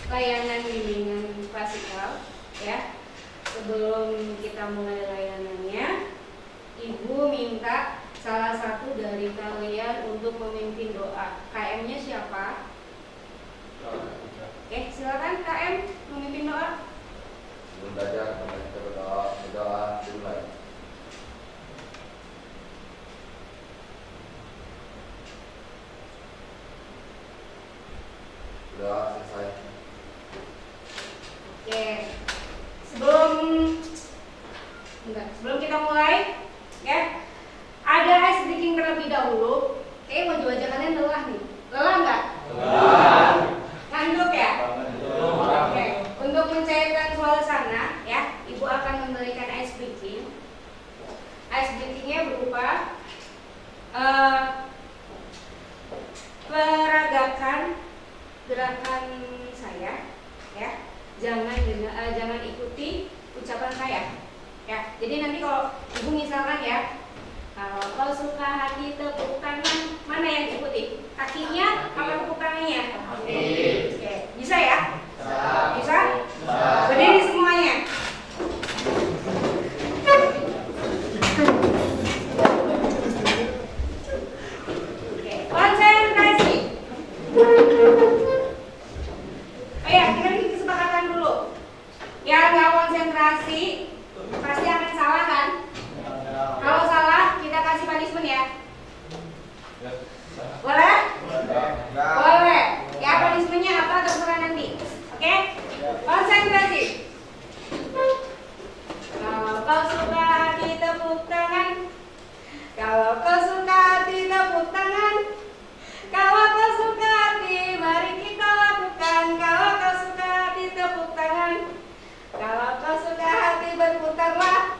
layanan bimbingan klasikal ya. Sebelum kita mulai layanannya, Ibu minta salah satu dari kalian untuk memimpin doa. KM-nya siapa? Oke, silakan KM memimpin doa. Sebelum belajar, kita berdoa dimulai. Doa selesai. Oke, sebelum kita mulai, ya, ada ice breaking terlebih dahulu. Oke, wajah-wajah kalian lelah nih. Lelah nggak? Lelah. Ngantuk ya? Oke, untuk mencairkan suasana, ya, Ibu akan memberikan ice breaking. Ice breakingnya berupa peragakan gerakan saya, ya. Jangan ikuti ucapan saya, ya. Jadi nanti kalau Ibu misalkan ya, kalau kau suka hati tepuk tangan, mana yang diikuti? Kakinya apa tepuk tangannya? Kaki. Oke, bisa ya? Bisa? Bisa. Berdiri semuanya. Oke, konsentrasi. Oh ya, kita bikin kesepakatan dulu. Yang nggak konsentrasi pasti akan salah kan? Kalau salah kita kasih punishment ya. Boleh? Boleh. Ya, punishmentnya apa terserah nanti. Oke? Konsentrasi. Kalau kau suka hati tepuk tangan. Kalau kau suka hati tepuk tangan. Kalau kau suka hati mari kita lakukan. Kalau kau suka hati tepuk tangan. Kalau kau suka hati berputarlah.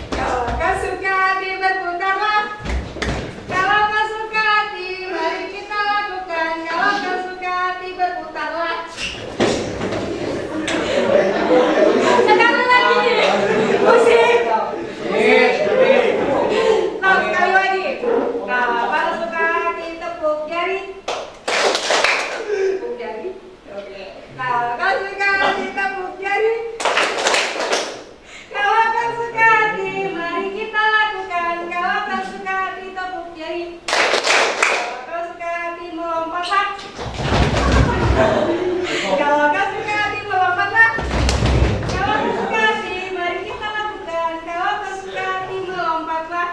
Kalau kau suka hati berputarlah. Kalau kau suka hati mari kita lakukan. Kalau kau suka hati berputarlah. Sekali lagi. Musik. Nah, sekali lagi. Kalau kau suka hati tepuk jari. Tepuk jari. Oke. Kalau kau suka hati tepuk jari. Kalau kau suka hati mari kita lakukan. Kalau kau suka hati tepuk jari. Kalau kau suka hati melompatlah. Kalau kau suka hati melompatlah. Kalau kau suka hati mari kita lakukan. Kalau kau suka hati melompatlah.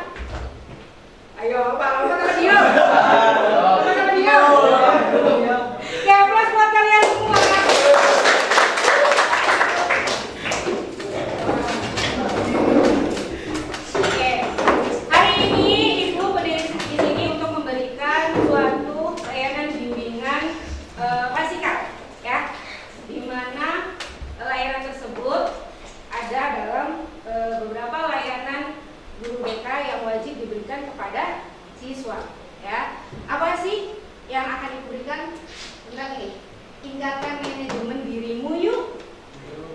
Ayo, Pak, lompat sama dia. Lompat sama dia. Oke, aplaus buat kalian semua. Oke, hari ini Ibu berdiri di sini untuk memberikan suatu layanan bimbingan klasikal, ya, di mana layanan tersebut ada dalam beberapa layanan guru BK yang wajib diberikan kepada siswa, ya. Apa sih yang akan diberikan? Tentang ini, tingkatkan manajemen dirimu yuk.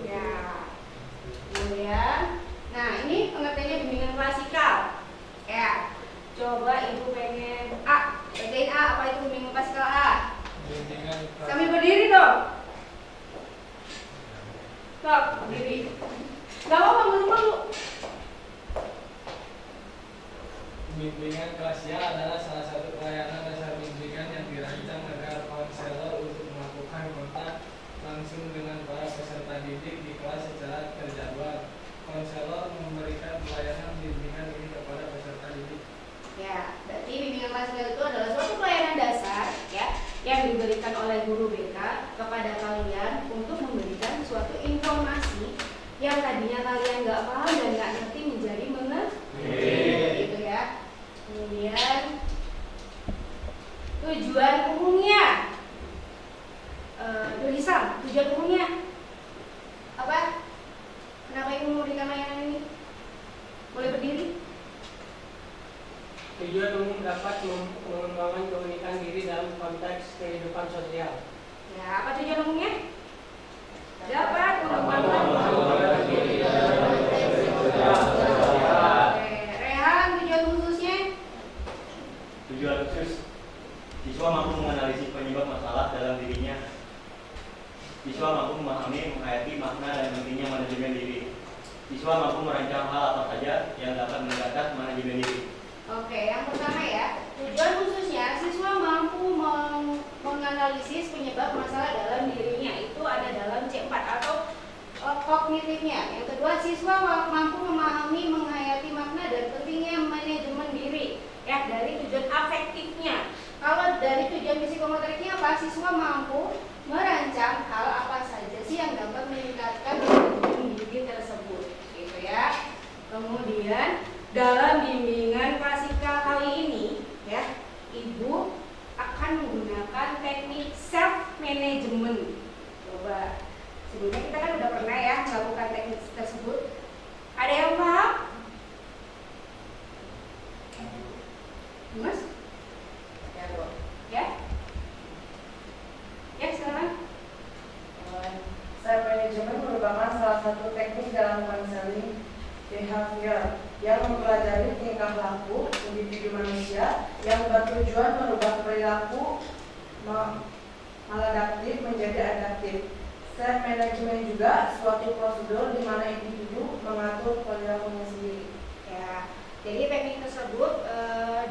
Ya, kemudian, nah ini pengertiannya bimbingan klasikal, ya. Coba Ibu pengen A, bacain A, apa itu bimbingan klasikal A? Sambil berdiri dong. Stop, berdiri. Gak apa-apa, malu-malu. Bimbingan klasikal adalah salah satu pelayanan dasar bimbingan yang dirancang agar konselor untuk melakukan kontak langsung dengan para peserta didik di kelas secara terjadwal. Konselor memberikan pelayanan bimbingan ini kepada peserta didik. Ya, berarti bimbingan klasikal itu adalah suatu pelayanan dasar, ya, yang diberikan oleh guru BK kepada kalian untuk memberikan suatu informasi yang tadinya kalian nggak paham dan nggak ngerti menjadi mengerti, gitu ya. Kemudian tujuan umumnya, tulisan tujuan umumnya apa? Kenapa Ibu memberikan layanan ini? Boleh berdiri? Tujuan umum dapat mengembangkan keunikan diri dalam konteks kehidupan sosial. Ya, apa tujuan umumnya? Dapat mengembangkan diri dalam konteks sosial. Oke, Rehan, tujuan khususnya? Tujuan khusus, siswa mampu menganalisis penyebab masalah dalam dirinya Siswa mampu memahami, menghayati makna dan pentingnya manajemen diri. Siswa mampu merancang hal apa saja yang dapat meningkatkan manajemen diri. Oke, yang pertama ya, tujuan khususnya siswa mampu menganalisis penyebab masalah dalam dirinya, itu ada dalam C4 atau kognitifnya. Yang kedua, siswa mampu memahami, menghayati makna dan pentingnya manajemen diri, ya, dari tujuan afektifnya. Kalau dari tujuan psikomotoriknya apa? Siswa mampu merancang hal apa saja sih yang dapat meningkatkan manajemen diri tersebut, gitu ya. Kemudian dalam bimbingan klasikal kali ini, ya, Ibu akan menggunakan teknik self management. Coba, sebelumnya kita kan udah pernah ya melakukan teknik tersebut. Ada yang paham? Mas? Ya, Bu. Ya? Ya, silakan. Self management merupakan salah satu teknik dalam konseling behavior yang mempelajari tingkah laku individu manusia yang bertujuan merubah perilaku maladaptif menjadi adaptif. Self management juga suatu prosedur di mana individu mengatur perilakunya sendiri. Ya, jadi teknik tersebut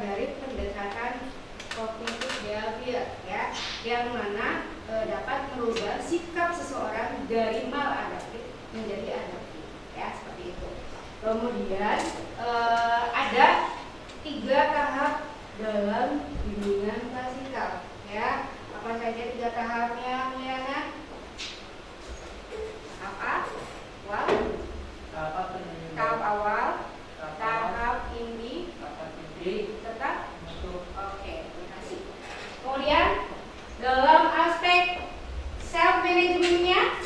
dari pendekatan kognitif behavior, ya, yang mana dapat merubah sikap seseorang dari maladaptif menjadi adaptif, ya, seperti itu. Kemudian ada 3 tahap dalam bimbingan klasikal, ya. Apa saja 3 tahapnya, Mulyana? Apa? Tahap awal, tahap inti, tetap. Oke, terima kasih. Kemudian dalam aspek self managementnya,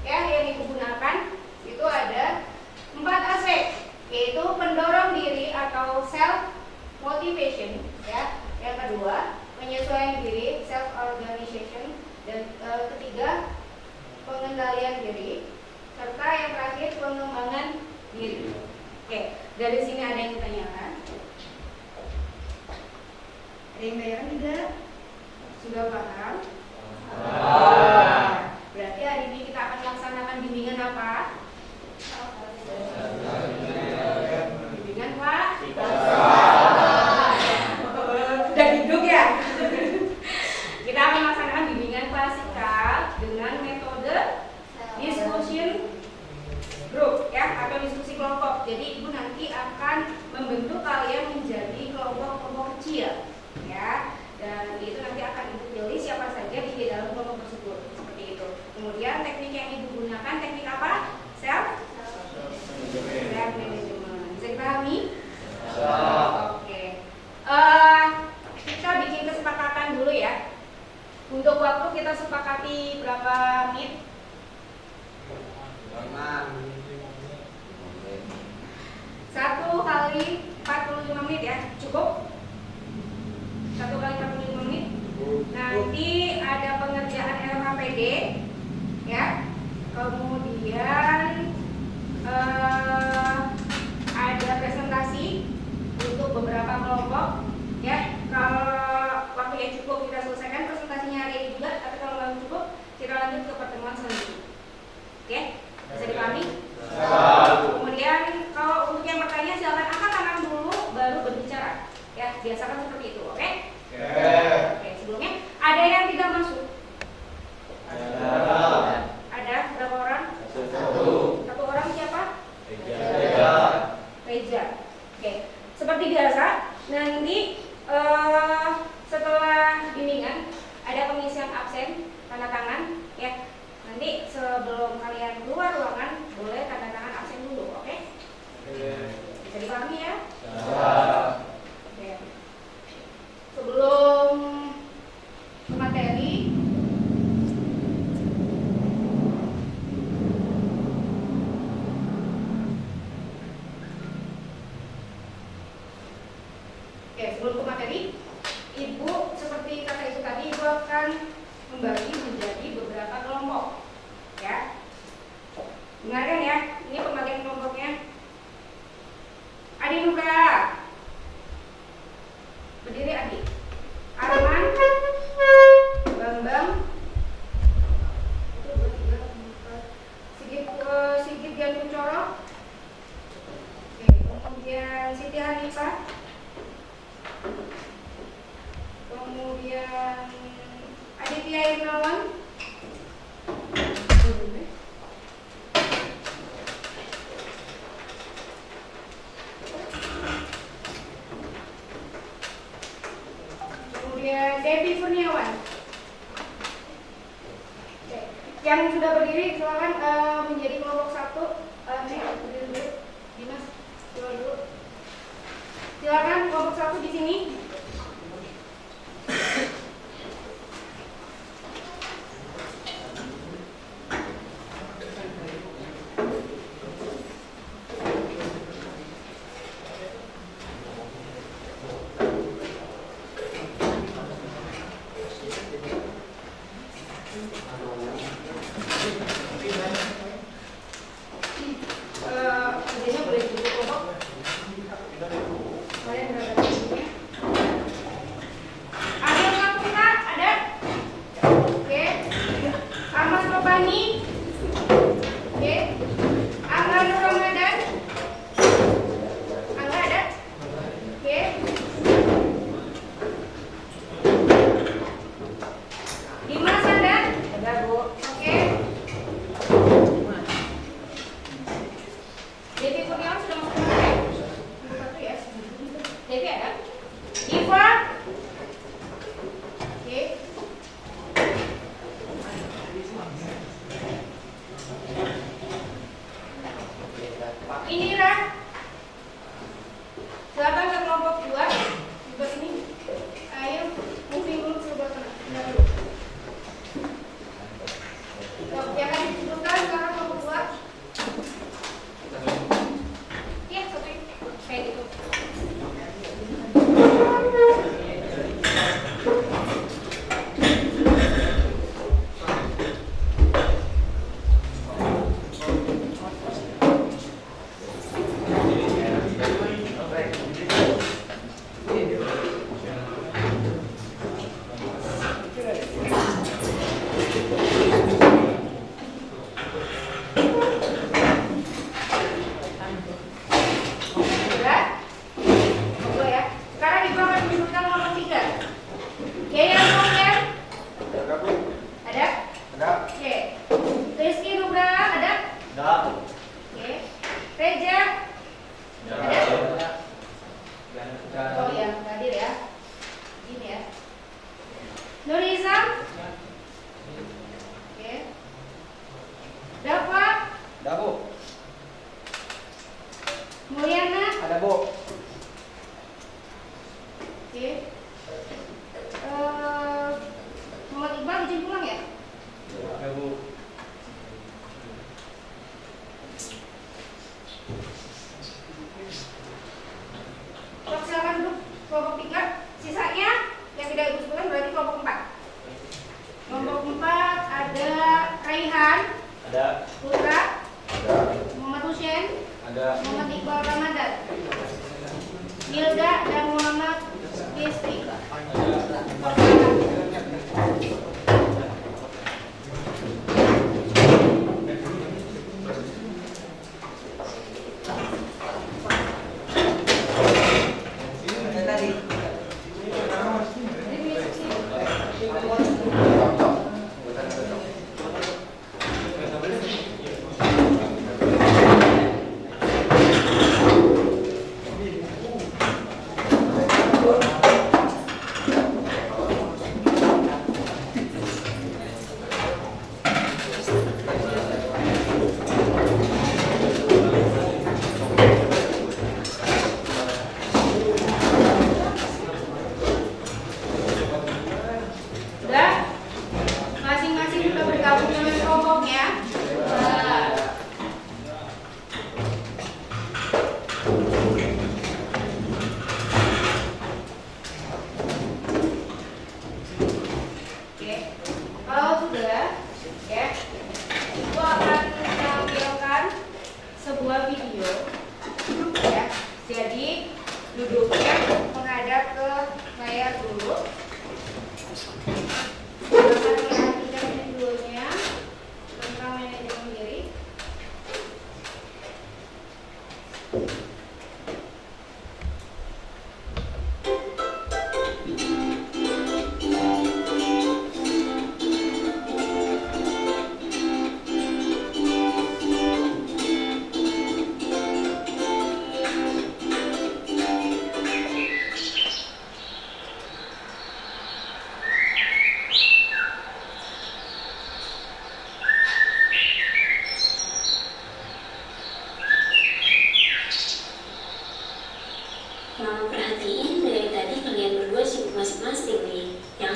ya, yang Ibu gunakan itu ada 4 aspek, yaitu pendorong diri atau self motivation, ya. Yang kedua, penyesuaian diri, self organization, dan ketiga, pengendalian diri, serta yang terakhir pengembangan diri. Oke, dari sini ada yang ditanyakan? Ada yang tanyakan tidak? Sudah paham? Berarti hari ini kita akan melaksanakan bimbingan apa? Bimbingan Pak? Udah duduk ya? Kita akan melaksanakan bimbingan klasikal dengan metode discussion group, ya, atau diskusi kelompok. Jadi Ibu nanti akan membentuk kalian menjadi kelompok-kelompok kecil, ya, dan itu nanti akan Ibu pilih siapa saja di dalam kelompok tersebut, seperti itu. Kemudian teknik yang Ibu gunakan teknik apa? Self management. Bisa dipahami? Oke. Kita bikin kesepakatan dulu ya. Untuk waktu kita sepakati berapa menit? 1 kali 45 menit ya, cukup? 1 kali 45 menit. Nanti ada pengerjaan LHPD, ya. Kemudian ada presentasi untuk beberapa kelompok, ya. Kalau waktunya cukup kita selesaikan presentasinya hari ini juga, tapi kalau nggak cukup kita lanjut ke pertemuan selanjutnya. Oke, bisa dipahami? Kemudian kalau untuk yang bertanya silakan angkat tangan dulu baru berbicara, ya, biasakan seperti itu, oke? Oke, sebelumnya ada yang tidak masuk? Ada berapa orang? 1 orang siapa? Reja. Oke, seperti biasa nanti setelah bimbingan ada pengisian absen tanda tangan, ya. Nanti sebelum kalian keluar ruangan boleh tanda tangan absen dulu, oke? Bisa dipahami ya? Oke. Sebelum ke materi, Ibu seperti kata itu tadi, Ibu akan membagi menjadi beberapa kelompok, ya. Dengarkan ya, ini pembagian kelompoknya. Adi Nugra, berdiri Adi. Arman, Bambang, itu kemudian Aditya Irnawan, kemudian Devi Kurniawan. Oke. Yang sudah berdiri silakan menjadi kelompok 1. Berdiri dulu. Dimas, keluar dulu. Silakan kelompok 1 di sini. Kerjanya boleh ditutup kok. Kalian berada di sini. Ariel Saputra ada? Oke. Ahmad Robani. Oke. Angga Nur Ramadan. Angga ada? Oke. Dimas ada? Ada, Bu. Oke. Devi Kurniawan sudah masuk ke mana? Nomor 1 ya. Devi ada? Iva? Oke. Indira? Silakan ke kelompok 2. Juga sini. Ayo, moving dulu ke sebelah sana. Pindah dulu. Yang akan disebutkan sekarang kelompok 2. Iya, satu kayak gitu. Sudah? Dua ya. Sekarang ibu akan menyebutkan nomor 3. Yaya Sofian? Ada, Bu. Ada? Ada. Oke. Rizky Nugraha ada? Ada. Oke. Reja? Ada? Oh iya, nggak hadir ya. Ini ya. Nuriza? Oke. Dava? Ada, Bu. Mulyana? Ada, Bu. Oke. Muhammad Iqbal izin pulang ya? Ya, Bu. Silakan duduk kelompok 3. Sisanya yang tidak ibu sebutkan berarti kelompok 4. Kelompok 4 ada Raihan, Ada. Putra, Ada. Muhammad Hussein, Ada. Muhammad Iqbal Ramadan, Hilda dan Muhammad Desti.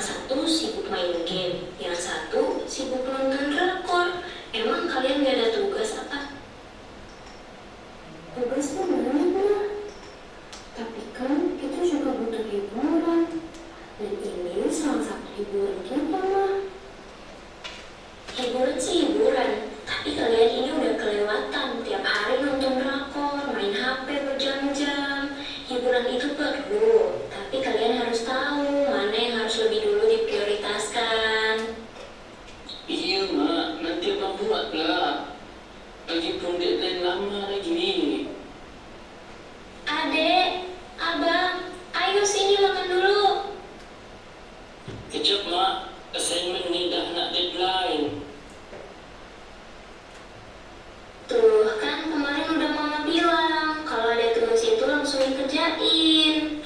satu sibuk main game, yang satu sibuk nonton drakor. Emang kalian gak ada tugas apa? Tugasnya banyak lah. Tapi kan kita juga butuh hiburan. Dan ini salah satu hiburan kita lah. Hiburan sih hiburan, tapi kalian ini udah kelewatan. Tiap hari nonton drakor, main HP berjam-jam. Hiburan itu perlu, tapi kalian harus tahu mana yang harus lebih dulu diprioritaskan. Iya mak, nanti abang buat lah. Lagipun deadline lama lagi nih. Adek, abang, ayo sini makan dulu. Kejap mak, assignment ni dah nak deadline. Tuh kan kemarin udah mama bilang kalau ada tugas itu langsung dikerjain.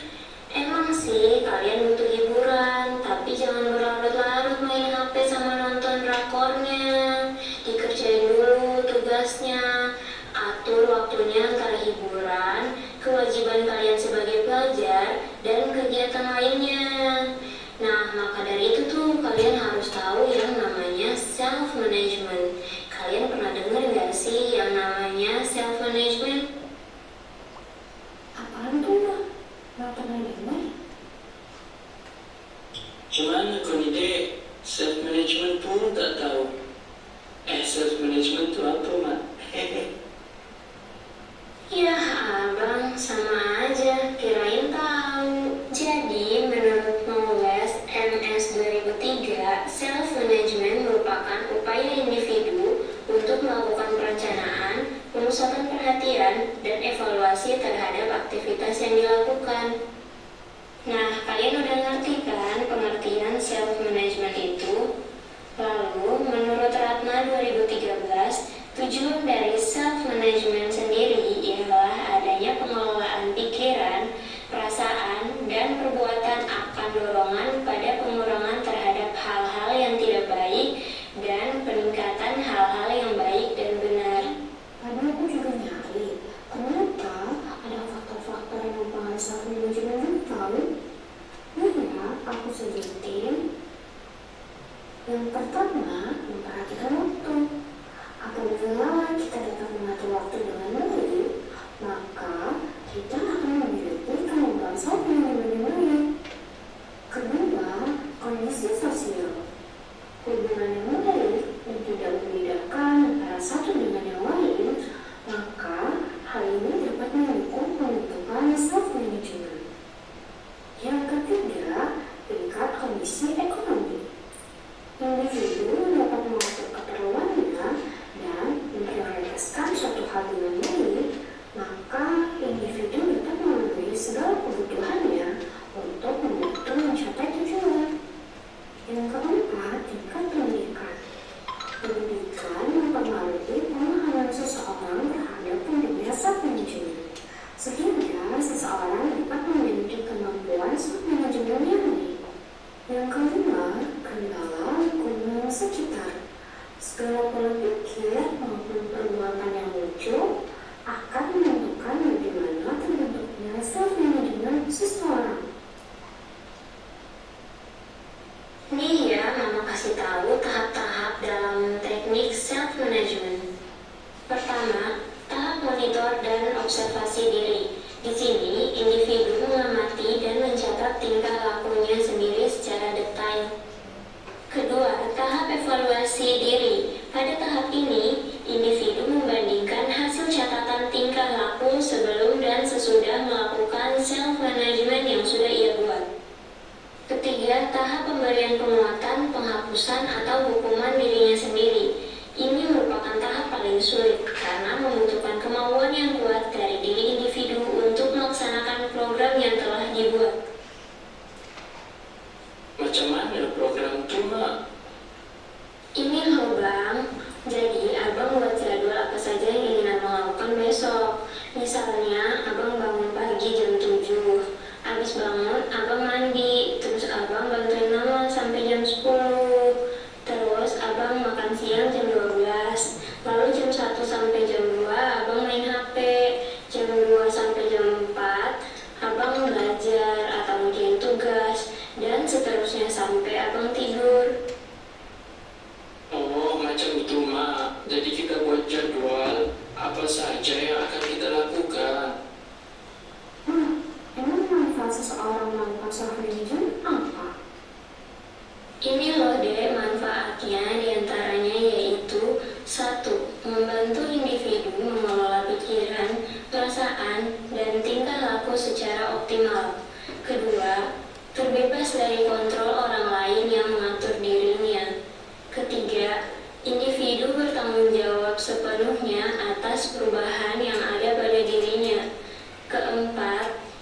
Emang sih kalian butuh hiburan, tapi jangan berlarut-larut main HP sama nonton drakornya. Dikerjain dulu tugasnya. Atur waktunya antara hiburan, kewajiban kalian sebagai pelajar, dan kegiatan lainnya. Nah, maka dari itu tuh kalian harus tahu yang namanya self-management. Kalian pernah dengar nggak sih yang namanya self-management? Apaan tuh, Mbak? Nggak pernah dengar? Cuman aku ni dek, self-management pun tak tahu. Self-management tu apa mak? Ya, abang sama aja, kirain tahu. Jadi, menurut Knowles MS 2003, self-management merupakan upaya individu untuk melakukan perencanaan, pemusatan perhatian, dan evaluasi terhadap aktivitas yang dilakukan. Nah, kalian udah ngerti kan pengertian self-management itu? Lalu, menurut Ratna 2013, tujuan dari self-management sendiri ialah adanya pengelolaan pikiran, perasaan, dan perbuatan akan dorongan pada pengurangan terhadap hal-hal yang tidak baik dan peningkatan hal-hal yang baik dan benar. Karena aku juga nyari, kenapa ada faktor-faktor yang mempengaruhi self-management tahu? Ya, aku sebutin. Yang pertama, memperhatikan waktu. Apabila kita dapat mengatur waktu dengan baik, maka kita akan memiliki kemampuan self-management yang baik. Kedua, kondisi sosial. Hubungan yang baik dan tidak membedakan antara satu dengan yang lain, maka hal ini dapat mendukung pembentukan self-management. Yang ketiga, tingkat kondisi ekonomi. Individu dapat mengatur keperluannya dan memprioritaskan suatu hal dengan baik, maka individu dapat memenuhi segala kebutuhannya untuk membantu mencapai tujuan. Yang keempat, tingkat pendidikan. Pendidikan mempengaruhi pemahaman seseorang terhadap pentingnya self-management, sehingga seseorang dapat memiliki kemampuan self-management yang baik. Yang kelima, kendala lingkungan sekitar. Segala pola pikir maupun perbuatan yang muncul akan menentukan bagaimana terbentuknya self-management seseorang. Nih ya, Mama kasih tahu tahap-tahap dalam teknik self-management. Pertama, tahap monitor dan observasi diri. Di sini, individu mengamati dan mencatat tingkah lakunya sendiri secara detail. Kedua, tahap evaluasi diri. Pada tahap ini, individu membandingkan hasil catatan tingkah laku sebelum dan sesudah melakukan self-management yang sudah ia buat. Ketiga, tahap pemberian penguatan, penghapusan, atau hukuman dirinya sendiri. Ini merupakan tahap paling sulit karena membutuhkan kemauan yang kuat dari diri individu untuk melaksanakan program yang telah dibuat. Macam mana program itu mak? Ini loh bang, jadi abang buat jadwal apa saja yang ingin abang lakukan besok. Misalnya abang bangun pagi jam 7, habis bangun abang mandi, terus abang bantuin mama sampai jam 10. Terus abang makan siang jam 12, lalu jam 1 sampai jam 2 abang main HP, jam 2 sampai jam 4 abang belajar atau ngerjain tugas, dan seterusnya seharusnya sampai abang tidur. Oh, macam itu, Mak. Jadi kita buat jadwal apa saja yang akan kita lakukan. Emang manfaat seseorang melakukan self-management apa? Ini loh dek manfaatnya, diantaranya yaitu 1. Membantu individu mengelola pikiran, perasaan, dan tingkah laku secara optimal. 2. Terbebas dari kontrol orang lain yang mengatur dirinya. 3. Individu bertanggung jawab sepenuhnya atas perubahan yang ada pada dirinya. 4.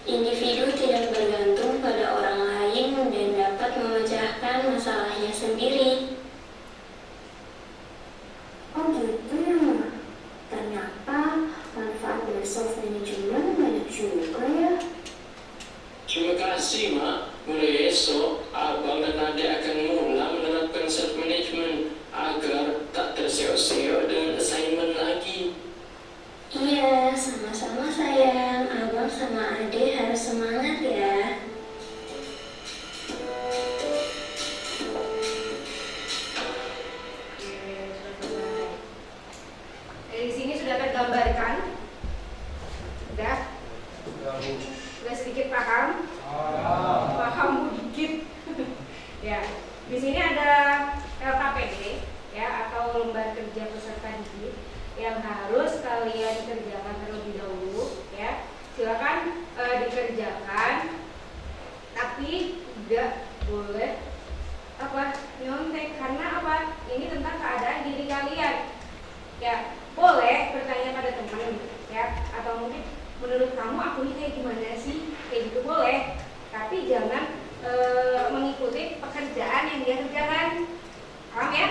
Individu tidak bergantung pada orang lain dan dapat memecahkan masalahnya sendiri. Oh gitu ya, Ma. Ternyata manfaat dari self-management banyak juga ya. Terima kasih, Mak. Mulai esok, Abang dan Adik akan mula menerapkan self-management agar tak terseok-seok dengan assignment lagi. Iya, sama-sama sayang. Abang sama Ade harus semangat ya. Dari sini sudah tergambarkan, sudah sedikit paham, paham dikit. Ya, di sini ada LKPD ya atau lembar kerja peserta didik yang harus kalian kerjakan terlebih dahulu ya. Silakan dikerjakan, tapi tidak boleh nyontek karena ini tentang keadaan diri kalian ya. Boleh bertanya pada teman ya, atau mungkin menurut kamu aku ini kayak gimana sih, kayak gitu boleh, tapi jangan mengikuti pekerjaan yang dia kerjakan. Paham ya?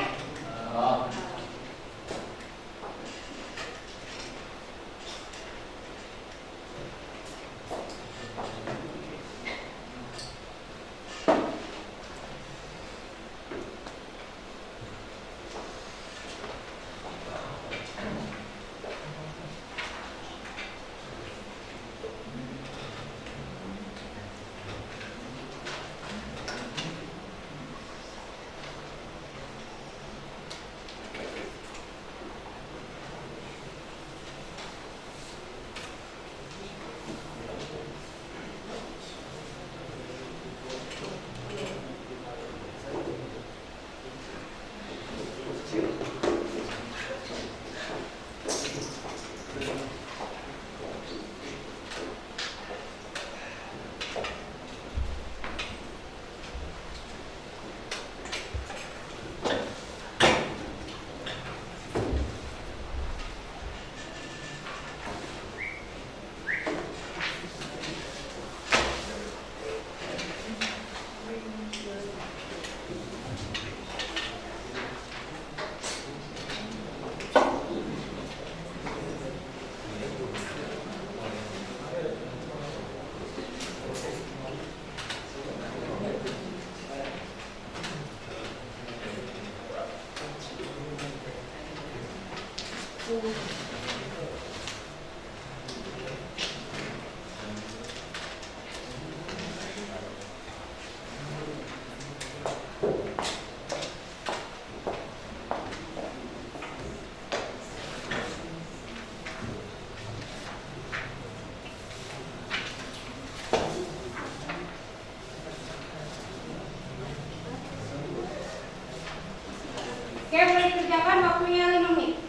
Oke, boleh dikerjakan, waktunya 5 menit.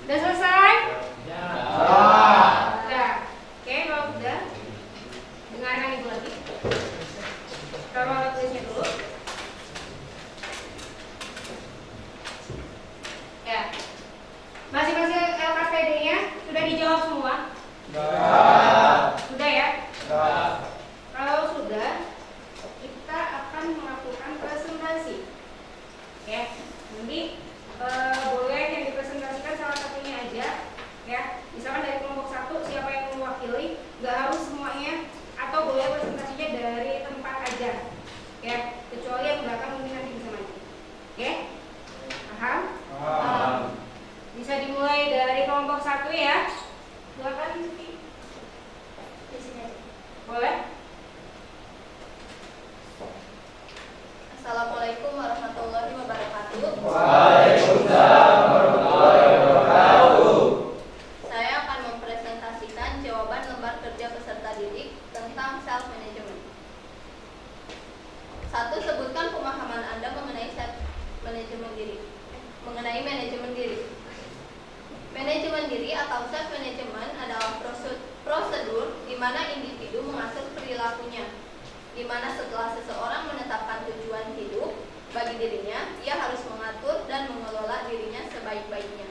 Udah selesai? Ya. Udah. Oke, kalau udah, dengarkan ibu lagi. Taruh alat tulisnya dulu. Ya. Masing-masing LKPD-nya sudah dijawab semua? Sudah ya? Kalau sudah, kita akan melakukan presentasi. Ya, nanti boleh yang dipresentasikan salah satunya aja. Ya, misalkan dari kelompok 1 siapa yang mewakili, nggak harus semuanya, atau boleh presentasinya dari tempat aja. Ya, kecuali yang belakang mungkin nanti bisa maju. Oke? Paham? Bisa dimulai dari kelompok 1 ya. Silakan di sini aja. Boleh? Assalamualaikum warahmatullahi wabarakatuh. Waalaikumsalam warahmatullahi wabarakatuh. Saya akan mempresentasikan jawaban lembar kerja peserta didik tentang self management. 1. Sebutkan pemahaman Anda mengenai manajemen diri. Manajemen diri atau self management adalah prosedur di mana individu mengatur perilakunya, di mana setelah seseorang menetapkan tujuan hidup bagi dirinya, ia harus mengatur dan mengelola dirinya sebaik-baiknya.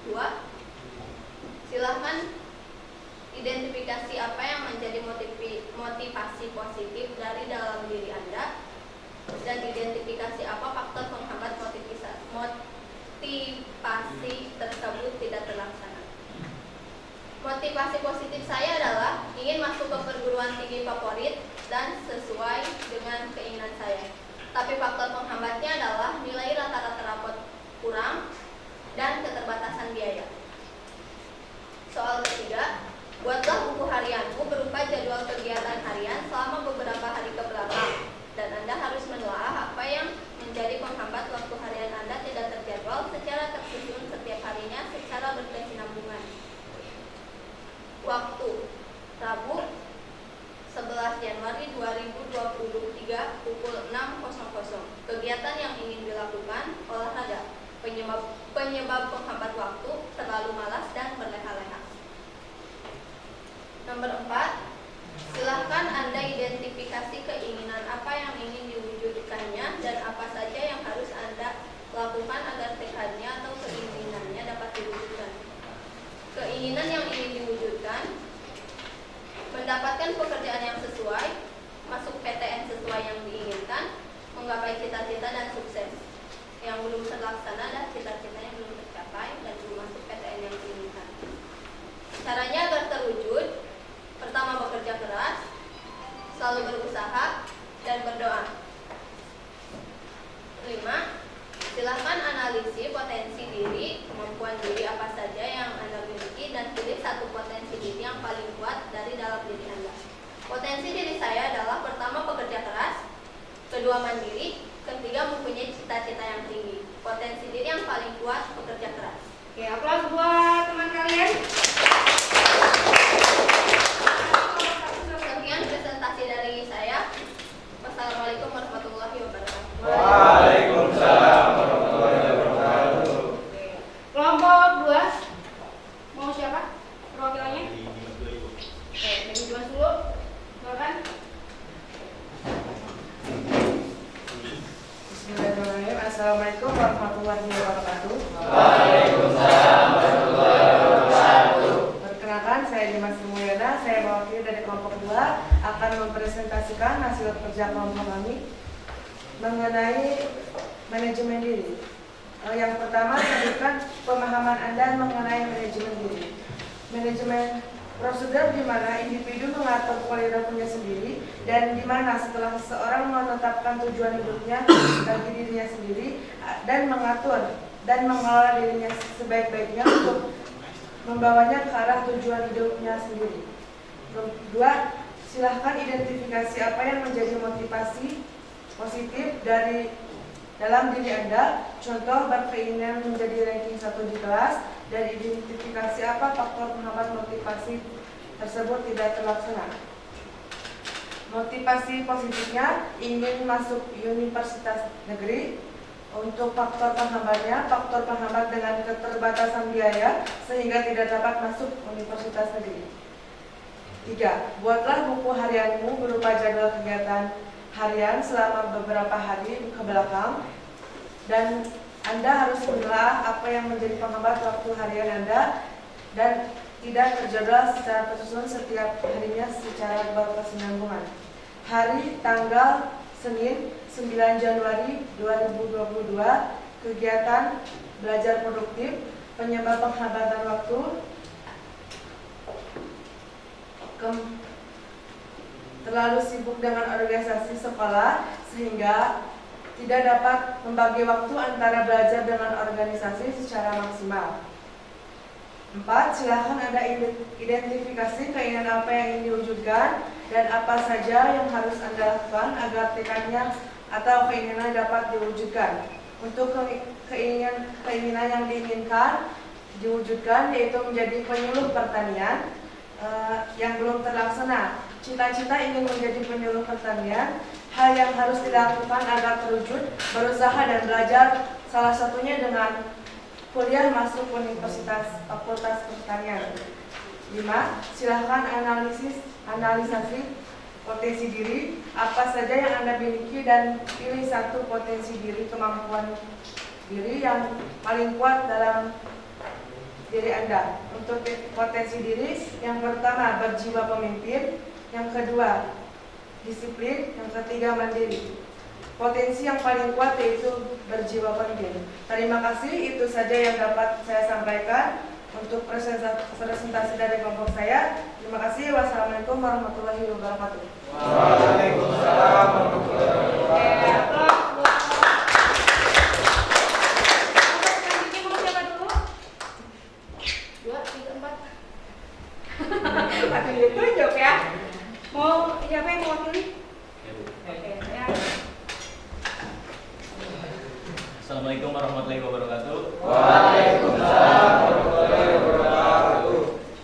2. Silahkan identifikasi apa yang menjadi motivasi positif dari dalam diri Anda, dan identifikasi apa faktor penghambat motivasi tersebut tidak terlaksana. Motivasi positif saya adalah ingin masuk ke perguruan tinggi favorit dan sesuai dengan keinginan saya. Tapi faktor penghambatnya adalah nilai rata-rata rapot kurang dan keterbatasan biaya. Soal ketiga, buatlah buku harianmu berupa jadwal kegiatan harian selama beberapa hari ke belakang, dan Anda harus menelaah apa yang menjadi penghambat waktu harian Anda tidak terjadwal secara tersusun setiap harinya secara berkesinambungan. Waktu Rabu 11 Januari 2023 pukul 6.00. Kegiatan yang ingin dilakukan: olahraga. Penyebab penghambat waktu: terlalu malas dan berleha-leha. Nomor 4. Silahkan Anda identifikasi keinginan apa yang ingin diwujudkannya dan apa saja yang harus Anda lakukan agar tekadnya atau keinginannya dapat diwujudkan. Keinginan yang ingin diwujudkan: mendapatkan pekerjaan yang sesuai, masuk PTN sesuai yang diinginkan, menggapai cita-cita dan sukses. Yang belum terlaksana dan cita-citanya belum tercapai dan belum masuk PTN yang diinginkan. Caranya agar terwujud: pertama, bekerja keras, selalu berusaha, dan berdoa. 5. Silahkan analisis potensi diri, kemampuan diri apa saja yang Anda miliki, dan pilih satu potensi diri yang paling kuat dari dalam diri Anda. Potensi diri saya adalah: pertama, bekerja keras, kedua, mandiri, ketiga, mempunyai cita-cita yang tinggi. Potensi diri yang paling kuat: bekerja keras. Oke, aplaus buat teman kalian. Sekian presentasi dari saya. Wassalamualaikum warahmatullahi wabarakatuh. Waalaikumsalam warahmatullahi wabarakatuh. Kelompok 2, mau siapa perwakilannya? Oke, dari Dimas dulu. Silakan. Bismillahirrahmanirrahim. Assalamualaikum warahmatullahi wabarakatuh. Waalaikumsalam warahmatullahi wabarakatuh. Perkenalkan, saya Dimas Mulyana. Saya mewakili dari kelompok 2 akan mempresentasikan hasil kerja kelompok kami mengenai manajemen diri. Yang pertama, sebutkan pemahaman Anda mengenai manajemen diri. Manajemen prosedur di mana individu mengatur perilakunya sendiri dan di mana setelah seseorang menetapkan tujuan hidupnya bagi dirinya sendiri dan mengatur dan mengelola dirinya sebaik-baiknya untuk membawanya ke arah tujuan hidupnya sendiri. 2. Silahkan identifikasi apa yang menjadi motivasi positif dari dalam diri Anda, contoh berkeinginan menjadi ranking 1 di kelas, dan identifikasi apa faktor penghambat motivasi tersebut tidak terlaksana. Motivasi positifnya: ingin masuk universitas negeri, Untuk faktor penghambatnya, faktor penghambat dengan keterbatasan biaya sehingga tidak dapat masuk universitas negeri. 3. Buatlah buku harianmu berupa jadwal kegiatan harian selama beberapa hari ke belakang, dan Anda harus menelaah apa yang menjadi penghambat waktu harian Anda dan tidak terjadwal secara tersusun setiap harinya secara berkesinambungan. Hari, tanggal, Senin, 9 Januari 2022, kegiatan belajar produktif, penyebab penghambatan waktu, terlalu sibuk dengan organisasi sekolah sehingga tidak dapat membagi waktu antara belajar dengan organisasi secara maksimal. 4. Silakan Anda identifikasi keinginan apa yang ingin diwujudkan dan apa saja yang harus Anda lakukan agar tekadnya atau keinginan dapat diwujudkan. Untuk keinginan yang diinginkan diwujudkan yaitu menjadi penyuluh pertanian yang belum terlaksana. Cita-cita ingin menjadi penyuluh pertanian, hal yang harus dilakukan agar terwujud, berusaha dan belajar, salah satunya dengan kuliah masuk Universitas Fakultas Pertanian. 5. Silahkan analisasi potensi diri, apa saja yang Anda miliki dan pilih satu potensi diri, kemampuan diri yang paling kuat dalam diri Anda. Untuk potensi diri, yang pertama berjiwa pemimpin, yang kedua disiplin, yang ketiga mandiri. Potensi yang paling kuat yaitu berjiwa pemimpin. Terima kasih, itu saja yang dapat saya sampaikan untuk presentasi dari kelompok saya. Terima kasih. Wassalamualaikum warahmatullahi wabarakatuh. Waalaikumsalam warahmatullahi wabarakatuh. Mau siapa dulu? 2, 3, 4. Akan ditunjuk ya. Mau siapa yang mewakili? Oke, ya. Assalamualaikum warahmatullahi wabarakatuh. Waalaikumsalam warahmatullahi wabarakatuh.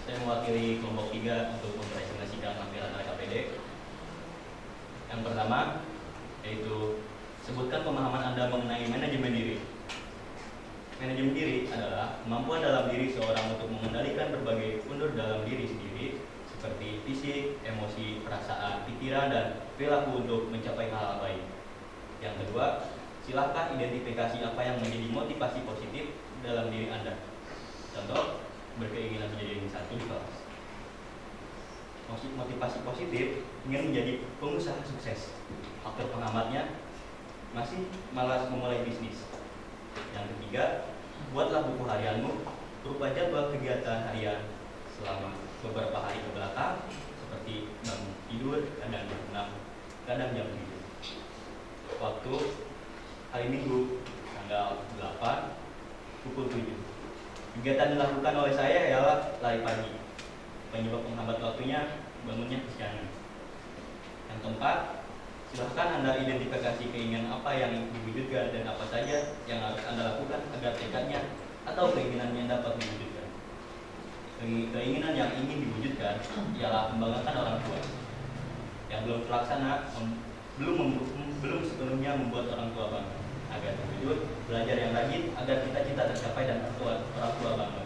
Saya mewakili kelompok 3 untuk mempresentasikan tampilan RKPD. Yang pertama yaitu sebutkan pemahaman Anda mengenai manajemen diri. Manajemen diri adalah kemampuan dalam diri seorang untuk mengendalikan berbagai unsur dalam diri sendiri seperti fisik, emosi, perasaan, pikiran, dan perilaku untuk mencapai hal baik. Yang kedua, silahkan identifikasi apa yang menjadi motivasi positif dalam diri Anda. Contoh, berkeinginan menjadi satu di kelas. Motivasi positif ingin menjadi pengusaha sukses. Faktor penghambatnya masih malas memulai bisnis. Yang ketiga, buatlah buku harianmu berupa jadwal kegiatan harian selama beberapa hari ke belakang seperti bangun tidur, kadang jam 6, kadang jam 7. Waktu hari Minggu tanggal 8 pukul 7. Kegiatan dilakukan oleh saya ialah lari pagi. Penyebab penghambat waktunya bangunnya kesiangan. Yang keempat, silahkan Anda identifikasi keinginan apa yang diwujudkan dan apa saja yang harus Anda lakukan agar tekadnya atau keinginannya dapat diwujudkan. Keinginan yang ingin diwujudkan ialah membanggakan orang tua. Yang belum terlaksana belum sepenuhnya membuat orang tua bangga. Agar terwujud, belajar yang rajin agar cita-cita tercapai dan orang tua bangga.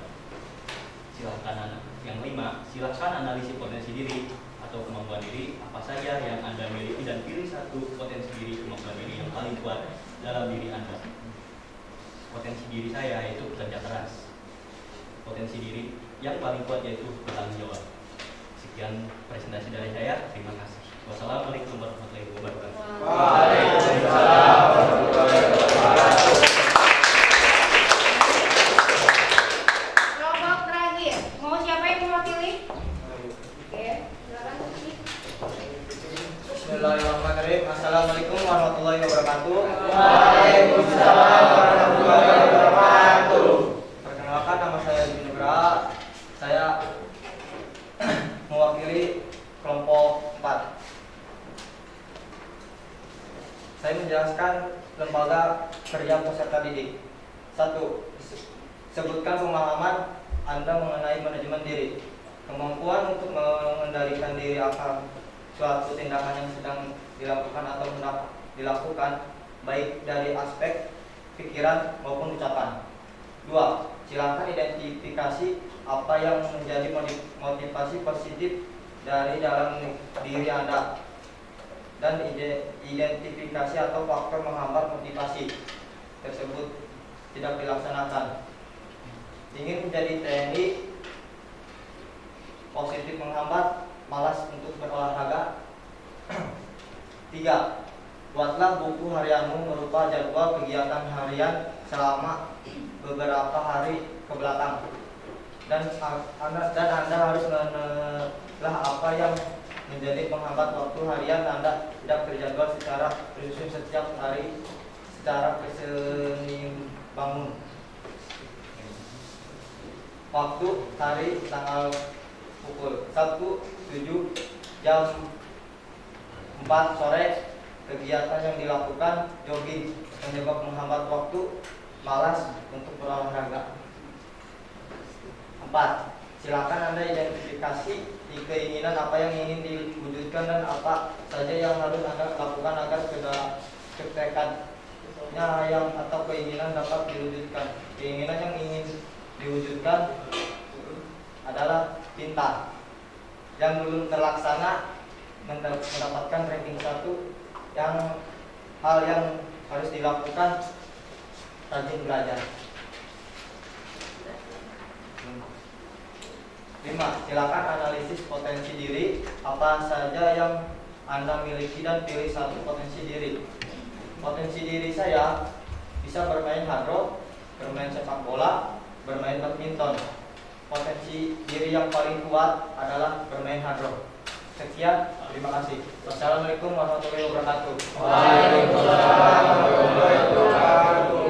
Silahkan yang 5, silahkan analisis potensi diri atau kemampuan diri apa saja yang Anda miliki dan pilih satu potensi diri kemampuan diri yang paling kuat dalam diri Anda. Potensi diri saya yaitu kerja keras. Potensi diri yang paling kuat yaitu bertanggung jawab. Sekian presentasi dari saya. Terima kasih. Wassalamualaikum warahmatullahi wabarakatuh. Waalaikumsalam warahmatullahi wabarakatuh. Kelompok terakhir, mau siapa yang mewakili? Oke, silakan. Bismillahirrahmanirrahim. Assalamualaikum warahmatullahi wabarakatuh. Waalaikumsalam warahmatullahi wabarakatuh. Perkenalkan, nama saya Yudi Nugraha. Saya mewakili kelompok 4. Saya menjelaskan lembaga kerja peserta didik. 1. Sebutkan pemahaman Anda mengenai manajemen diri. Kemampuan untuk mengendalikan diri akan suatu tindakan yang sedang dilakukan atau hendak dilakukan, baik dari aspek pikiran maupun ucapan. 2. Silakan identifikasi apa yang menjadi motivasi positif dari dalam diri Anda dan identifikasi atau faktor menghambat motivasi tersebut tidak dilaksanakan. Ingin menjadi TNI, positif menghambat, malas untuk berolahraga. 3. Buatlah buku harianmu berupa jadwal kegiatan harian selama beberapa hari ke belakang. Dan Anda harus menelaah apa yang menjadi penghambat waktu harian Anda tidak terjadwal secara tersusun setiap hari secara keseimbangan. Waktu hari tanggal pukul 1.07 jam 4 sore. Kegiatan yang dilakukan jogging menyebab menghambat waktu, malas untuk berolahraga. 4. Silakan Anda identifikasi di keinginan apa yang ingin diwujudkan dan apa saja yang harus Anda lakukan agar tekadnya yang atau keinginan dapat diwujudkan. Keinginan yang ingin diwujudkan adalah cinta yang belum terlaksana mendapatkan ranking 1. Yang hal yang harus dilakukan, rajin belajar. 5. Silakan analisis potensi diri apa saja yang Anda miliki dan pilih satu potensi diri. Potensi diri saya bisa bermain hardrock, bermain sepak bola, bermain badminton. Potensi diri yang paling kuat adalah bermain hardrock. Sekian, terima kasih. Wassalamualaikum warahmatullahi wabarakatuh. Waalaikumsalam warahmatullahi wabarakatuh.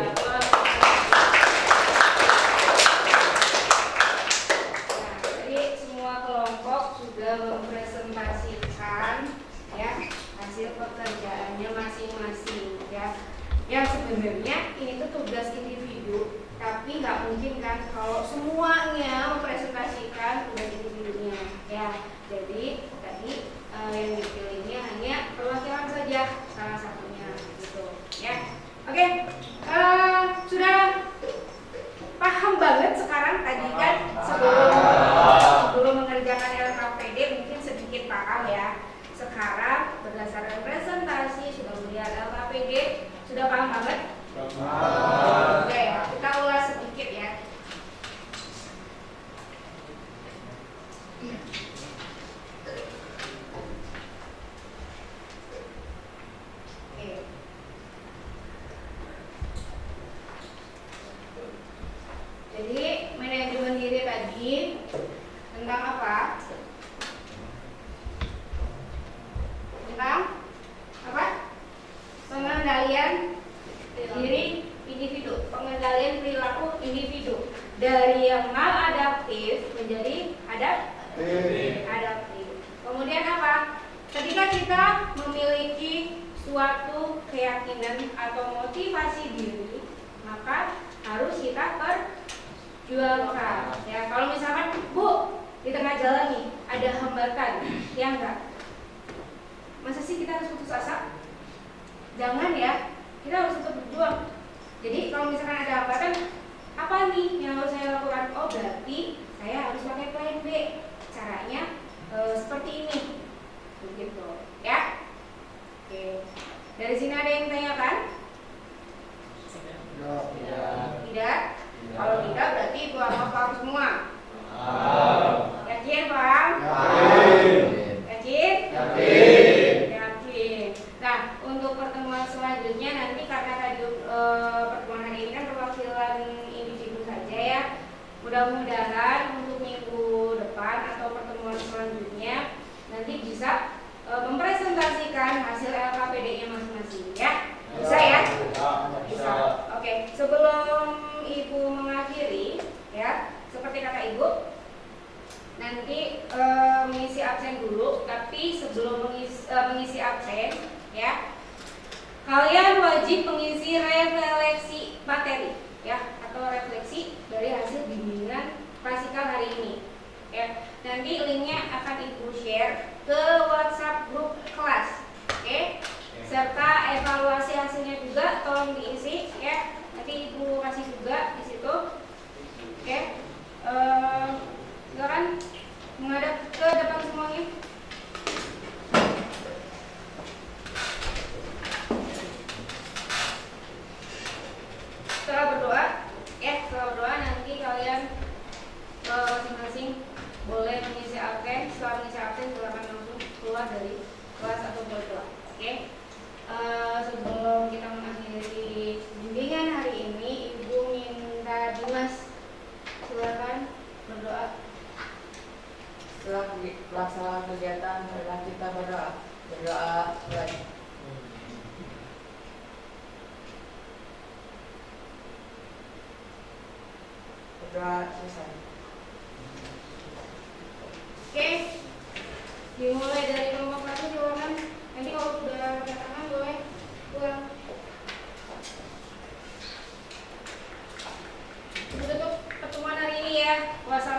Jadi semua kelompok sudah mempresentasikan ya hasil pekerjaannya masing-masing ya. Yang sebenarnya ini tuh tugas individu, tapi nggak mungkin kan kalau semuanya mempresentasikan tugas individunya ya. Jadi tadi yang dipilihnya hanya perwakilan saja, salah satunya gitu ya. Oke, sudah paham banget sekarang. Tadi kan sebelum mengerjakan LKPD mungkin sedikit paham ya. Sekarang berdasarkan presentasi sudah melihat LKPD, sudah paham banget? Oke, kita ulas sedikit ya. Jadi manajemen diri tadi tentang apa? Tentang apa? Pengendalian diri individu, pengendalian perilaku individu dari yang maladaptif menjadi adaptif. Kemudian apa? Ketika kita memiliki suatu keyakinan atau motivasi diri, maka harus kita perjuangkan. Ya, kalau misalkan Bu di tengah jalan nih ada hambatan, ya enggak? Masa sih kita harus putus asa? Jangan ya, kita harus tetap berjuang. Jadi kalau misalkan ada hambatan, apa nih yang harus saya lakukan? Oh berarti saya harus pakai plan B. Caranya seperti ini, begitu ya. Oke, dari sini ada yang tanyakan? Tidak. Kalau tidak berarti Ibu Ahmad paham semua. Yakin paham? Yakin? Yakin. Nah, untuk pertemuan selanjutnya nanti karena tadi pertemuan hari ini kan perwakilan individu saja ya. Mudah-mudahan untuk minggu depan atau pertemuan selanjutnya nanti bisa mempresentasikan hasil LKPD-nya masing-masing ya. Bisa ya? Bisa. Oke, sebelum Ibu mengakhiri ya, seperti kata Ibu, nanti mengisi absen dulu, tapi sebelum mengisi absen ya, kalian wajib mengisi refleksi materi ya, atau refleksi dari hasil bimbingan klasikal hari ini ya. Nanti linknya akan Ibu share ke WhatsApp grup kelas, oke? Serta evaluasi hasilnya juga tolong diisi ya. nanti Ibu kasih juga di situ. Oke. Silakan menghadap ke depan semuanya. Setelah berdoa, setelah berdoa nanti kalian masing-masing boleh mengisi absen. Setelah mengisi absen silakan langsung keluar dari kelas atau berdoa. Oke. Sebelum kita mengakhiri bimbingan hari ini, Ibu minta Dimas silakan berdoa. Setelah pelaksanaan kegiatan, marilah kita berdoa. Berdoa mulai. Berdoa selesai. Oke, dimulai dari kelompok 1 silakan. Nanti kalau sudah pakai tangan boleh pulang. Tutup pertemuan hari ini ya. Wassalamualaikum.